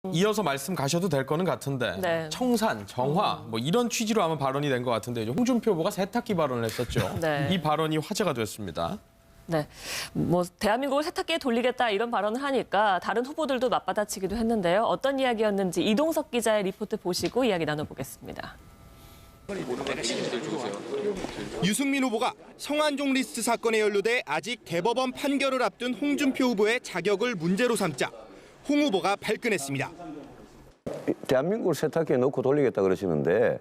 이어서 말씀 가셔도 될 거는 같은데 네. 청산, 정화 뭐 이런 취지로 아마 발언이 된 것 같은데 이제 홍준표 후보가 세탁기 발언을 했었죠. 네. 이 발언이 화제가 됐습니다. 네, 뭐 대한민국을 세탁기에 돌리겠다 이런 발언을 하니까 다른 후보들도 맞받아치기도 했는데요. 어떤 이야기였는지 이동석 기자의 리포트 보시고 이야기 나눠보겠습니다. 유승민 후보가 성완종 리스트 사건에 연루돼 아직 대법원 판결을 앞둔 홍준표 후보의 자격을 문제로 삼자 홍 후보가 발끈했습니다. 대한민국을 세탁기에 넣고 돌리겠다 그러시는데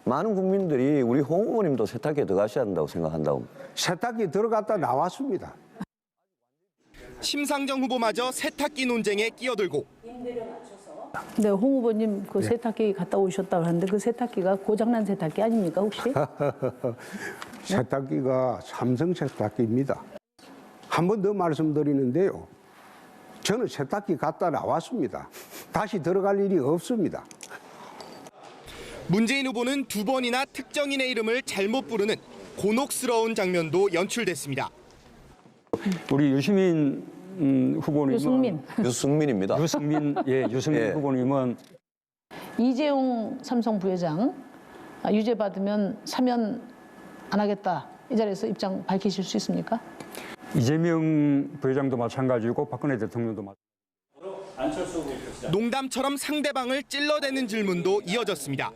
많은 국민들이 우리 홍 후보님도 세탁기에 들어가셔야 한다고 생각한다고. 세탁기 들어갔다 나왔습니다. 심상정 후보마저 세탁기 논쟁에 끼어들고 네, 홍 후보님 그 세탁기 갔다 오셨다고 하는데 그 세탁기가 고장난 세탁기 아닙니까 혹시? 세탁기가 삼성 세탁기입니다. 한 번 더 말씀드리는데요. 저는 세탁기 갔다 나왔습니다. 다시 들어갈 일이 없습니다. 문재인 후보는 두 번이나 특정인의 이름을 잘못 부르는 곤혹스러운 장면도 연출됐습니다. 우리 유시민 후보님은 유승민입니다. 유승민 예. 후보님은 이재용 삼성 부회장 유죄 받으면 사면 안 하겠다. 이 자리에서 입장 밝히실 수 있습니까? 이재명 부회장도 마찬가지고 박근혜 대통령도 마찬가지고. 농담처럼 상대방을 찔러대는 질문도 이어졌습니다.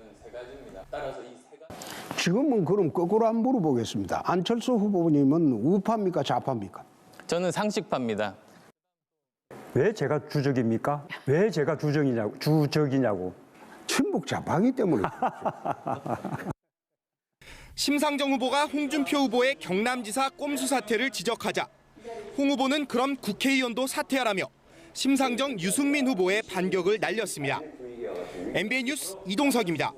지금은 그럼 거꾸로 한번 물어보겠습니다. 안철수 후보님은 우파입니까 좌파입니까? 저는 상식파입니다. 왜 제가 주적입니까? 왜 제가 주적이냐고. 친북 좌파이기 때문에. 심상정 후보가 홍준표 후보의 경남지사 꼼수 사태를 지적하자 홍 후보는 그럼 국회의원도 사퇴하라며 심상정, 유승민 후보의 반격을 날렸습니다. MBN 뉴스 이동석입니다.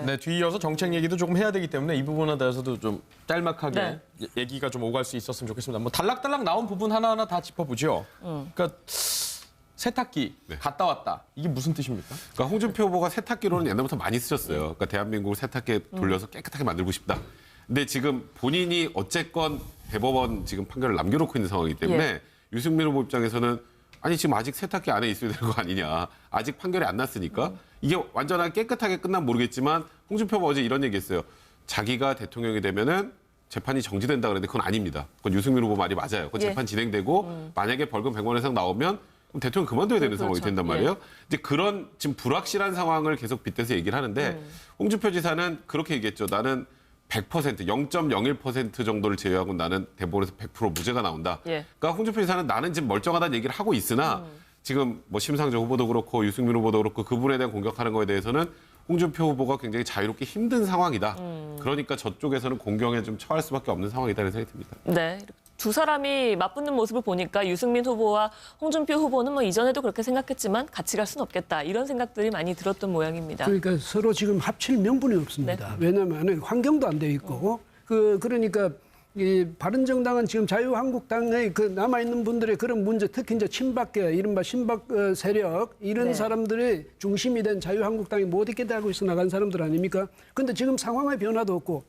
네, 뒤이어서 정책 얘기도 조금 해야 되기 때문에 이 부분에 대해서도 좀 짤막하게 얘기가 좀 오갈 수 있었으면 좋겠습니다. 뭐 달락달락 나온 부분 하나하나 다 짚어보죠. 그러니까 세탁기 갔다 왔다. 이게 무슨 뜻입니까? 그러니까 홍준표 후보가 세탁기로는 옛날부터 많이 쓰셨어요. 그러니까 대한민국을 세탁기에 돌려서 깨끗하게 만들고 싶다. 근데 지금 본인이 어쨌건 대법원 지금 판결을 남겨놓고 있는 상황이기 때문에 유승민 후보 입장에서는 아니 지금 아직 세탁기 안에 있어야 되는 거 아니냐. 아직 판결이 안 났으니까. 이게 완전하게 깨끗하게 끝나면 모르겠지만 홍준표 후보가 어제 이런 얘기했어요. 자기가 대통령이 되면은 재판이 정지된다 그랬는데 그건 아닙니다. 그건 유승민 후보 말이 맞아요. 그건 재판 진행되고 만약에 벌금 100만 원 이상 나오면 그럼 대통령 그만둬야 되는 상황이 된단 말이에요. 이제 그런 지금 불확실한 상황을 계속 빗대서 얘기를 하는데 홍준표 지사는 그렇게 얘기했죠. 나는 100%, 0.01% 정도를 제외하고 나는 대법원에서 100% 무죄가 나온다. 그러니까 홍준표 지사는 나는 지금 멀쩡하다는 얘기를 하고 있으나 지금 뭐 심상정 후보도 그렇고 유승민 후보도 그렇고 그분에 대한 공격하는 거에 대해서는 홍준표 후보가 굉장히 자유롭기 힘든 상황이다. 그러니까 저쪽에서는 공경에 좀 처할 수밖에 없는 상황이다는 생각이 듭니다. 네. 두 사람이 맞붙는 모습을 보니까 유승민 후보와 홍준표 후보는 뭐 이전에도 그렇게 생각했지만 같이 갈 수는 없겠다. 이런 생각들이 많이 들었던 모양입니다. 그러니까 서로 지금 합칠 명분이 없습니다. 왜냐하면 환경도 안 돼 있고 그러니까 이 바른정당은 지금 자유한국당의 그 남아있는 분들의 그런 문제, 특히 이제 친박계, 이른바 신박 세력 이런 사람들의 중심이 된 자유한국당이 못 있게 하고 있어 나간 사람들 아닙니까? 근데 지금 상황의 변화도 없고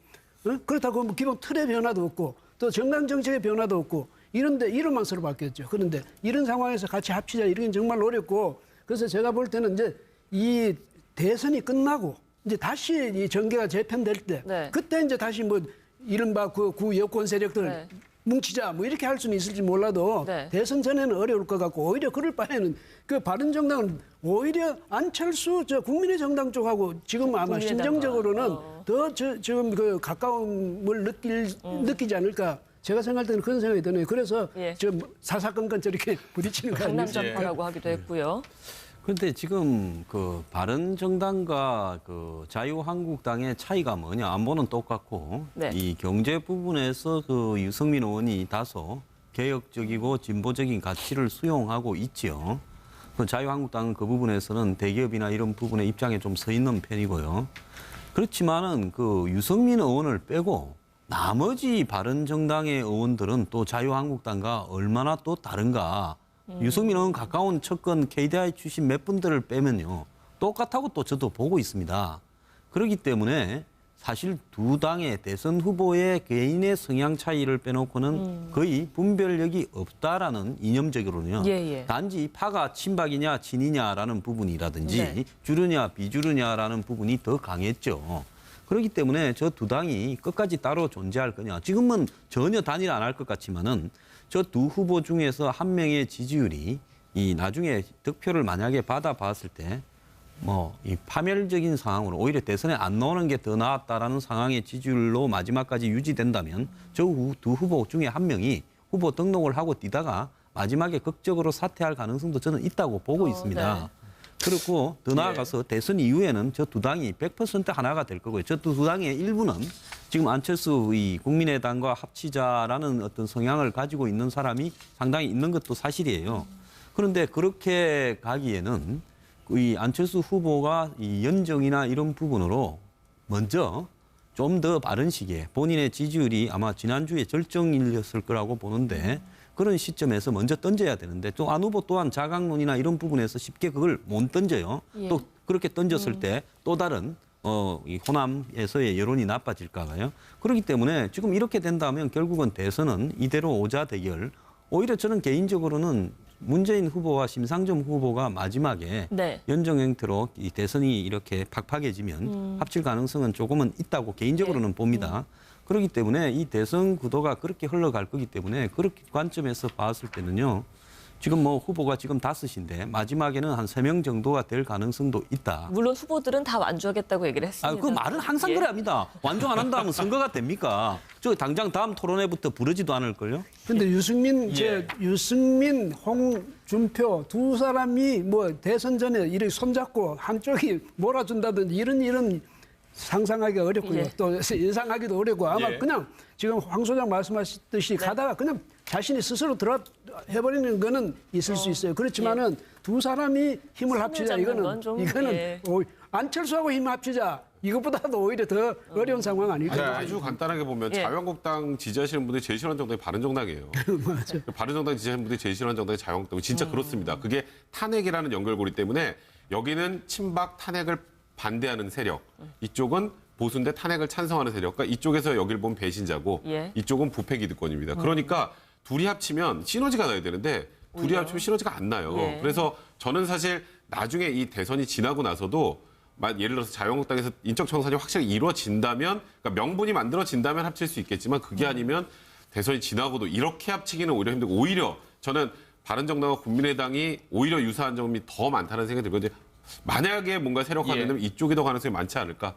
그렇다고 뭐 기본 틀의 변화도 없고 또 정당 정책의 변화도 없고 이런데 이름만 서로 바뀌었죠. 그런데 이런 상황에서 같이 합치자 이런 게 정말 어렵고 그래서 제가 볼 때는 이제 이 대선이 끝나고 이제 다시 이 정계가 재편될 때 그때 이제 다시 뭐 이른바 그 여권 세력들 뭉치자 뭐 이렇게 할 수는 있을지 몰라도 대선 전에는 어려울 것 같고 오히려 그럴 바에는 그 바른정당은 오히려 안철수 저 국민의 정당 쪽하고 지금 아마 심정적으로는 더 지금 그 가까움을 느끼지 않을까 제가 생각할 때는 그런 생각이 드네요. 그래서 지금 사사건건 저렇게 부딪히는 거 아닙니까? 강남전파라고 하기도 했고요. 그런데 지금 그 바른정당과 그 자유한국당의 차이가 뭐냐? 안보는 똑같고 이 경제 부분에서 그 유승민 의원이 다소 개혁적이고 진보적인 가치를 수용하고 있지요. 그 자유한국당은 그 부분에서는 대기업이나 이런 부분의 입장에 좀 서 있는 편이고요. 그렇지만은 그 유승민 의원을 빼고 나머지 바른정당의 의원들은 또 자유한국당과 얼마나 또 다른가? 유승민 의원 가까운 측근 KDI 출신 몇 분들을 빼면요. 똑같다고 또 저도 보고 있습니다. 그렇기 때문에 사실 두 당의 대선 후보의 개인의 성향 차이를 빼놓고는 거의 분별력이 없다라는 이념적으로는요. 단지 파가 친박이냐 친이냐라는 부분이라든지 주류냐 비주류냐라는 부분이 더 강했죠. 그렇기 때문에 저 두 당이 끝까지 따로 존재할 거냐. 지금은 전혀 단일 안 할 것 같지만은 저 두 후보 중에서 한 명의 지지율이 이 나중에 득표를 만약에 받아봤을 때 뭐 이 파멸적인 상황으로 오히려 대선에 안 나오는 게 더 나았다라는 상황의 지지율로 마지막까지 유지된다면 저 두 후보 중에 한 명이 후보 등록을 하고 뛰다가 마지막에 극적으로 사퇴할 가능성도 저는 있다고 보고 있습니다. 그렇고 더 나아가서 대선 이후에는 저 두 당이 100% 하나가 될 거고요. 저 두 당의 일부는 지금 안철수 이 국민의당과 합치자라는 어떤 성향을 가지고 있는 사람이 상당히 있는 것도 사실이에요. 그런데 그렇게 가기에는 이 안철수 후보가 이 연정이나 이런 부분으로 먼저 좀 더 빠른 시기에 본인의 지지율이 아마 지난주에 절정이었을 거라고 보는데 그런 시점에서 먼저 던져야 되는데 또 안 후보 또한 자강론이나 이런 부분에서 쉽게 그걸 못 던져요. 또 그렇게 던졌을 때 또 다른 이 호남에서의 여론이 나빠질까 봐요. 그렇기 때문에 지금 이렇게 된다면 결국은 대선은 이대로 오자 대결. 오히려 저는 개인적으로는 문재인 후보와 심상정 후보가 마지막에 연정 형태로 이 대선이 이렇게 팍팍해지면 합칠 가능성은 조금은 있다고 개인적으로는 봅니다. 그렇기 때문에 이 대선 구도가 그렇게 흘러갈 거기 때문에 그렇게 관점에서 봤을 때는요. 지금 뭐 후보가 지금 5인데 마지막에는 한 3명 정도가 될 가능성도 있다. 물론 후보들은 다 완주하겠다고 얘기를 했습니다. 그 말은 항상 그래 합니다. 완주 안 한다면 선거가 됩니까? 저 당장 다음 토론회부터 부르지도 않을걸요? 근데 유승민, 홍준표 두 사람이 뭐 대선 전에 이렇게 손잡고 한쪽이 몰아준다든지 이런 상상하기가 어렵고요. 또 예상하기도 어렵고 아마 그냥 지금 황 소장 말씀하셨듯이 가다가 그냥 자신이 스스로 해버리는 거는 있을 수 있어요. 그렇지만은 두 사람이 힘을 합치자 이거는 안철수하고 힘 합치자 이것보다도 오히려 더 어려운 상황 아닐까요? 아주 간단하게 보면 자유한국당 지지하시는 분들이 제일 싫어하는 정당이 바른정당이에요. 맞아요. 바른정당 지지하는 분들이 제일 싫어하는 정당이 자유한국당. 진짜 그렇습니다. 그게 탄핵이라는 연결고리 때문에 여기는 친박 탄핵을 반대하는 세력, 이쪽은 보수인데 탄핵을 찬성하는 세력. 그러니까 이쪽에서 여기를 보면 배신자고 이쪽은 부패 기득권입니다. 그러니까 둘이 합치면 시너지가 나야 되는데 둘이 합치면 시너지가 안 나요. 그래서 저는 사실 나중에 이 대선이 지나고 나서도 예를 들어서 자유한국당에서 인적 청산이 확실히 이루어진다면, 그러니까 명분이 만들어진다면 합칠 수 있겠지만 그게 아니면 대선이 지나고도 이렇게 합치기는 오히려 힘들고 오히려 저는 바른정당과 국민의당이 오히려 유사한 점이 더 많다는 생각이 들거든요. 만약에 뭔가 세력화되면 이쪽이 더 가능성이 많지 않을까?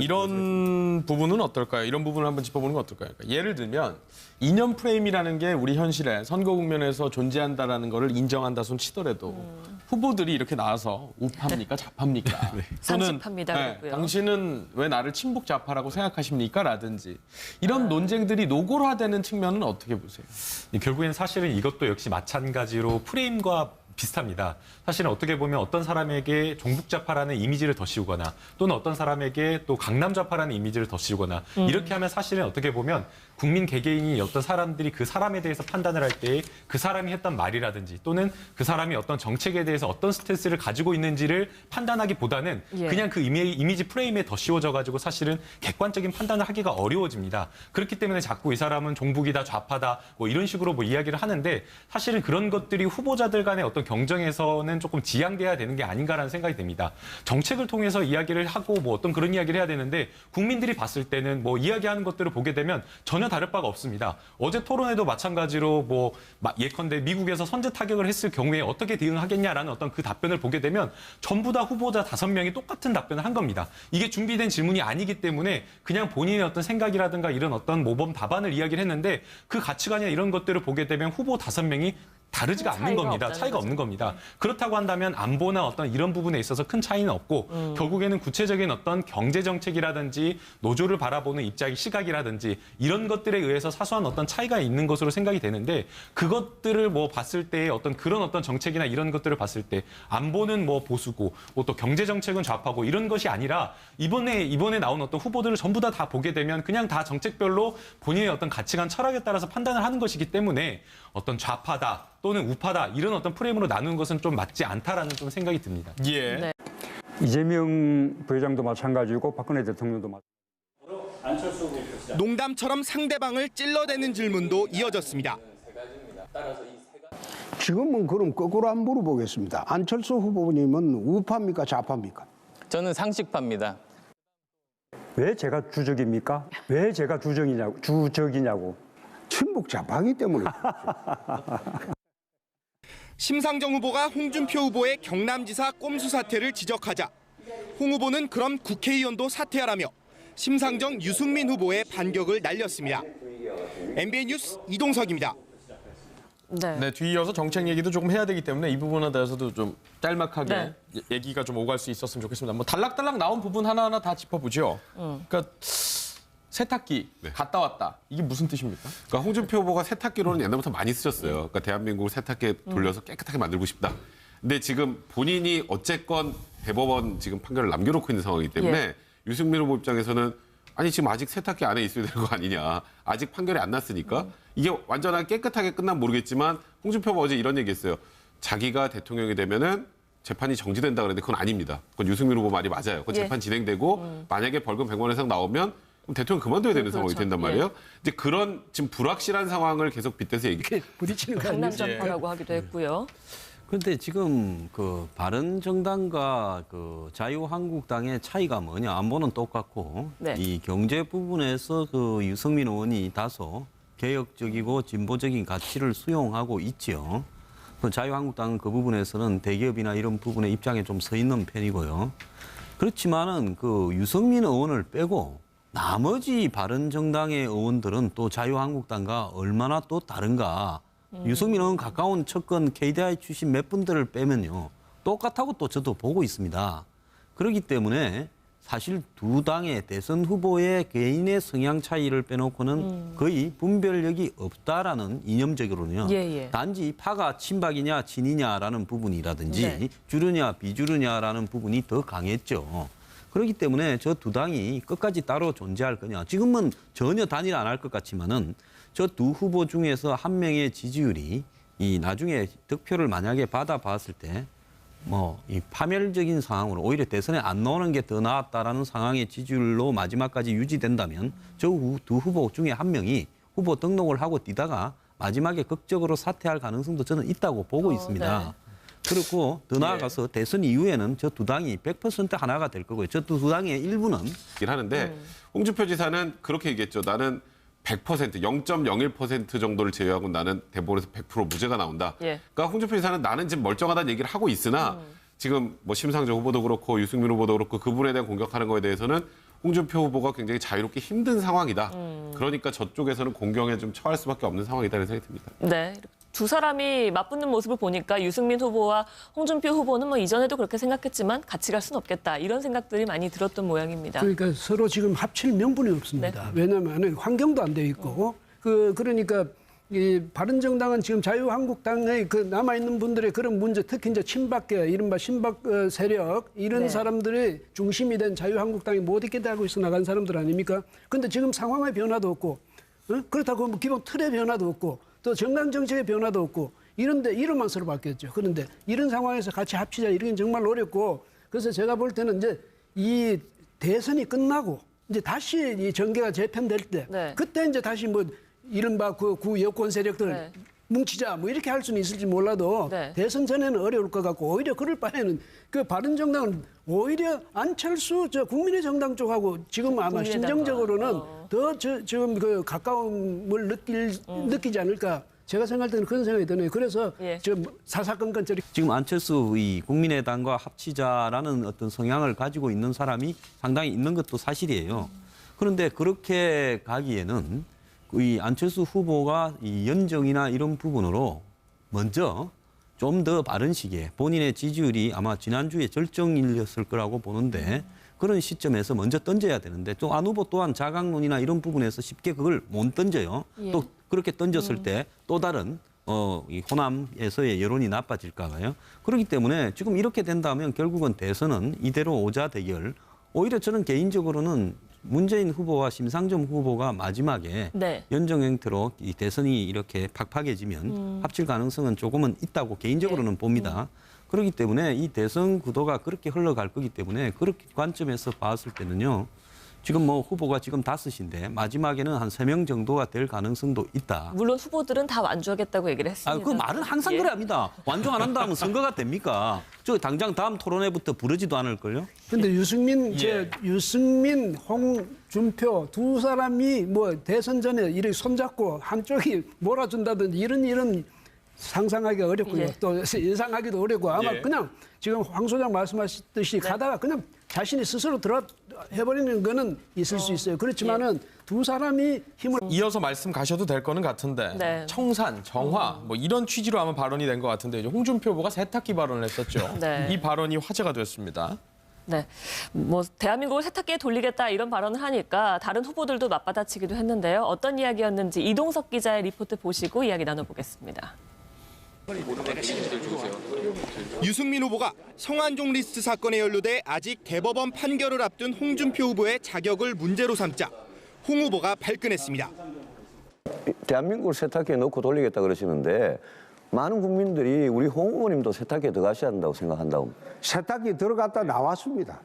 이런 부분은 어떨까요? 이런 부분을 한번 짚어보는 건 어떨까요? 그러니까 예를 들면 이념 프레임이라는 게 우리 현실에 선거 국면에서 존재한다라는 거를 인정한다 손 치더라도 후보들이 이렇게 나와서 우파입니까? 좌파입니까? 또는 당신은 왜 나를 친북 좌파라고 생각하십니까? 라든지 이런 논쟁들이 노골화되는 측면은 어떻게 보세요? 결국엔 사실은 이것도 역시 마찬가지로 프레임과 비슷합니다. 사실은 어떻게 보면 어떤 사람에게 종북좌파라는 이미지를 더 씌우거나 또는 어떤 사람에게 또 강남좌파라는 이미지를 더 씌우거나 이렇게 하면 사실은 어떻게 보면 국민 개개인이 어떤 사람들이 그 사람에 대해서 판단을 할 때 그 사람이 했던 말이라든지 또는 그 사람이 어떤 정책에 대해서 어떤 스탠스를 가지고 있는지를 판단하기보다는 그냥 그 이미지 프레임에 더 씌워져가지고 사실은 객관적인 판단을 하기가 어려워집니다. 그렇기 때문에 자꾸 이 사람은 종북이다, 좌파다 뭐 이런 식으로 뭐 이야기를 하는데 사실은 그런 것들이 후보자들 간의 어떤 경쟁에서는 조금 지양돼야 되는 게 아닌가라는 생각이 듭니다. 정책을 통해서 이야기를 하고 뭐 어떤 그런 이야기를 해야 되는데 국민들이 봤을 때는 뭐 이야기하는 것들을 보게 되면 전혀 다를 바가 없습니다. 어제 토론회도 마찬가지로 뭐 예컨대 미국에서 선제 타격을 했을 경우에 어떻게 대응하겠냐라는 어떤 그 답변을 보게 되면 전부 다 후보자 5명이 똑같은 답변을 한 겁니다. 이게 준비된 질문이 아니기 때문에 그냥 본인의 어떤 생각이라든가 이런 어떤 모범 답안을 이야기를 했는데 그 가치관이나 이런 것들을 보게 되면 후보 5명이 다르지가 않는 겁니다. 차이가 없는 겁니다. 그렇다고 한다면 안보나 어떤 이런 부분에 있어서 큰 차이는 없고 결국에는 구체적인 어떤 경제 정책이라든지 노조를 바라보는 입장, 시각이라든지 이런 것들에 의해서 사소한 어떤 차이가 있는 것으로 생각이 되는데 그것들을 뭐 봤을 때 어떤 그런 어떤 정책이나 이런 것들을 봤을 때 안보는 뭐 보수고 또 경제 정책은 좌파고 이런 것이 아니라 이번에 나온 어떤 후보들을 전부 다 보게 되면 그냥 다 정책별로 본인의 어떤 가치관, 철학에 따라서 판단을 하는 것이기 때문에 어떤 좌파다 또는 우파다 이런 어떤 프레임으로 나누는 것은 좀 맞지 않다라는 좀 생각이 듭니다. 이재명 부회장도 마찬가지고 박근혜 대통령도 마찬가지고. 농담처럼 상대방을 찔러대는 질문도 이어졌습니다. 지금은 그럼 거꾸로 한번 물어보겠습니다. 안철수 후보님은 우파입니까 좌파입니까? 저는 상식파입니다. 왜 제가 주적입니까? 왜 제가 주적이냐고. 친북 좌파이기 때문에. 심상정 후보가 홍준표 후보의 경남지사 꼼수 사태를 지적하자 홍 후보는 그럼 국회의원도 사퇴하라며 심상정 유승민 후보의 반격을 날렸습니다. MBN 뉴스 이동석입니다. 네, 뒤이어서 정책 얘기도 조금 해야 되기 때문에 이 부분에 대해서도 좀 짤막하게 얘기가 좀 오갈 수 있었으면 좋겠습니다. 뭐 달락달락 나온 부분 하나하나 다 짚어보죠. 그러니까 세탁기 갔다 왔다. 이게 무슨 뜻입니까? 그러니까 홍준표 후보가 세탁기로는 옛날부터 많이 쓰셨어요. 그러니까 대한민국을 세탁기에 돌려서 깨끗하게 만들고 싶다. 근데 지금 본인이 어쨌건 대법원 지금 판결을 남겨놓고 있는 상황이기 때문에 유승민 후보 입장에서는 아니 지금 아직 세탁기 안에 있어야 되는 거 아니냐. 아직 판결이 안 났으니까. 이게 완전하게 깨끗하게 끝나면 모르겠지만 홍준표 후보가 어제 이런 얘기했어요. 자기가 대통령이 되면은 재판이 정지된다 그랬는데 그건 아닙니다. 그건 유승민 후보 말이 맞아요. 그건 재판 진행되고 만약에 벌금 100만 원 이상 나오면 그럼 대통령 그만둬야 되는 상황이 된단 말이에요. 이제 그런 지금 불확실한 상황을 계속 빗대서 얘기해. 부딪히는 거 강남 좌파라고 하기도 했고요. 그런데 지금 그 바른정당과 그 자유한국당의 차이가 뭐냐? 안보는 똑같고 이 경제 부분에서 그 유승민 의원이 다소 개혁적이고 진보적인 가치를 수용하고 있지요. 그 자유한국당은 그 부분에서는 대기업이나 이런 부분의 입장에 좀 서 있는 편이고요. 그렇지만은 그 유승민 의원을 빼고 나머지 바른정당의 의원들은 또 자유한국당과 얼마나 또 다른가. 유승민 의원 가까운 측근 KDI 출신 몇 분들을 빼면요. 똑같다고 또 저도 보고 있습니다. 그렇기 때문에 사실 두 당의 대선 후보의 개인의 성향 차이를 빼놓고는 거의 분별력이 없다라는 이념적으로는요. 단지 파가 친박이냐 친이냐라는 부분이라든지 주류냐 비주류냐라는 부분이 더 강했죠. 그렇기 때문에 저 두 당이 끝까지 따로 존재할 거냐. 지금은 전혀 단일 안 할 것 같지만은 저 두 후보 중에서 한 명의 지지율이 이 나중에 득표를 만약에 받아봤을 때 뭐 이 파멸적인 상황으로 오히려 대선에 안 나오는 게 더 나았다라는 상황의 지지율로 마지막까지 유지된다면 저 두 후보 중에 한 명이 후보 등록을 하고 뛰다가 마지막에 극적으로 사퇴할 가능성도 저는 있다고 보고 있습니다. 그렇고 더 나아가서 대선 이후에는 저 두 당이 100% 하나가 될 거고요. 저 두 당의 일부는 하는데 홍준표 지사는 그렇게 얘기했죠. 나는 100%, 0.01% 정도를 제외하고 나는 대법원에서 100% 무죄가 나온다. 그러니까 홍준표 지사는 나는 지금 멀쩡하다는 얘기를 하고 있으나 지금 뭐 심상정 후보도 그렇고 유승민 후보도 그렇고 그분에 대한 공격하는 거에 대해서는 홍준표 후보가 굉장히 자유롭게 힘든 상황이다. 그러니까 저쪽에서는 공경에 좀 처할 수밖에 없는 상황이다는 생각이 듭니다. 네. 두 사람이 맞붙는 모습을 보니까 유승민 후보와 홍준표 후보는 뭐 이전에도 그렇게 생각했지만 같이 갈 수는 없겠다. 이런 생각들이 많이 들었던 모양입니다. 그러니까 서로 지금 합칠 명분이 없습니다. 왜냐하면 환경도 안 돼 있고 그러니까 이 바른정당은 지금 자유한국당의 그 남아있는 분들의 그런 문제, 특히 이제 친박계, 이른바 신박 세력, 이런 사람들의 중심이 된 자유한국당이 못 있게 하고 있어 나간 사람들 아닙니까? 근데 지금 상황의 변화도 없고, 그렇다고 뭐 기본 틀의 변화도 없고, 또 정당 정책의 변화도 없고, 이런데 이름만 서로 바뀌었죠. 그런데 이런 상황에서 같이 합치자, 이런 게 정말 어렵고, 그래서 제가 볼 때는 이제 이 대선이 끝나고, 이제 다시 이 정계가 재편될 때, 그때 이제 다시 뭐 이른바 그 여권 세력들 뭉치자 뭐 이렇게 할 수는 있을지 몰라도 대선 전에는 어려울 것 같고 오히려 그럴 바에는 그 바른정당은 오히려 안철수 저 국민의 정당 쪽하고 지금 아마 심정적으로는 더 지금 그 가까움을 느끼지 않을까. 제가 생각할 때는 그런 생각이 드네요. 그래서 지금 사사건건처럼 지금 안철수 이 국민의당과 합치자라는 어떤 성향을 가지고 있는 사람이 상당히 있는 것도 사실이에요. 그런데 그렇게 가기에는 이 안철수 후보가 이 연정이나 이런 부분으로 먼저 좀 더 빠른 시기에 본인의 지지율이 아마 지난주에 절정이었을 거라고 보는데 그런 시점에서 먼저 던져야 되는데 또 안 후보 또한 자강론이나 이런 부분에서 쉽게 그걸 못 던져요. 또 그렇게 던졌을 때 또 다른 이 호남에서의 여론이 나빠질까 봐요. 그렇기 때문에 지금 이렇게 된다면 결국은 대선은 이대로 오자 대결. 오히려 저는 개인적으로는 문재인 후보와 심상정 후보가 마지막에 연정 형태로 이 대선이 이렇게 팍팍해지면 합칠 가능성은 조금은 있다고 개인적으로는 봅니다. 그렇기 때문에 이 대선 구도가 그렇게 흘러갈 거기 때문에 그렇게 관점에서 봤을 때는요. 지금 뭐 후보가 지금 5인데 마지막에는 한 3명 정도가 될 가능성도 있다. 물론 후보들은 다 완주하겠다고 얘기를 했습니다. 그 말은 항상 그래 합니다. 완주 안 한다면 선거가 됩니까? 저 당장 다음 토론회부터 부르지도 않을걸요? 근데 유승민, 유승민, 홍준표 두 사람이 뭐 대선 전에 이렇게 손잡고 한쪽이 몰아준다든지 이런 상상하기가 어렵고요. 또 예상하기도 어렵고 아마 그냥 지금 황 소장 말씀하셨듯이 가다가 그냥 자신이 스스로 해버리는 거는 있을 수 있어요. 그렇지만은 두 사람이 힘을 이어서 말씀 가셔도 될 거는 같은데 청산, 정화 뭐 이런 취지로 아마 발언이 된 것 같은데 이제 홍준표 후보가 세탁기 발언을 했었죠. 이 발언이 화제가 됐습니다. 네, 뭐 대한민국을 세탁기에 돌리겠다 이런 발언을 하니까 다른 후보들도 맞받아치기도 했는데요. 어떤 이야기였는지 이동석 기자의 리포트 보시고 이야기 나눠보겠습니다. 유승민 후보가 성완종 리스트 사건에 연루돼 아직 대법원 판결을 앞둔 홍준표 후보의 자격을 문제로 삼자 홍 후보가 발끈했습니다. 대한민국을 세탁기에 넣고 돌리겠다 그러시는데 많은 국민들이 우리 홍 후보님도 세탁기에 들어가셔야 한다고 생각한다고. 세탁기 들어갔다 나왔습니다.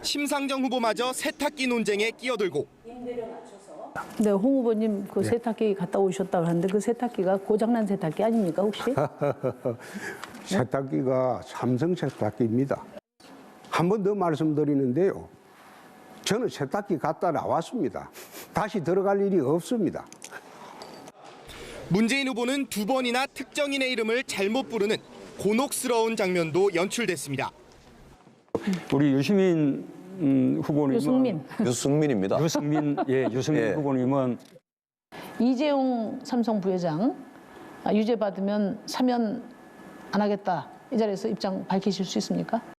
심상정 후보마저 세탁기 논쟁에 끼어들고 네, 홍 후보님 그 세탁기 갔다 오셨다고 하는데 그 세탁기가 고장난 세탁기 아닙니까 혹시? 세탁기가 삼성 세탁기입니다. 한 번 더 말씀드리는데요. 저는 세탁기 갔다 나왔습니다. 다시 들어갈 일이 없습니다. 문재인 후보는 2번이나 특정인의 이름을 잘못 부르는 곤혹스러운 장면도 연출됐습니다. 우리 유시민 후보님은 유승민입니다. 유승민 후보님은 이재용 삼성 부회장 유죄 받으면 사면 안 하겠다 이 자리에서 입장 밝히실 수 있습니까?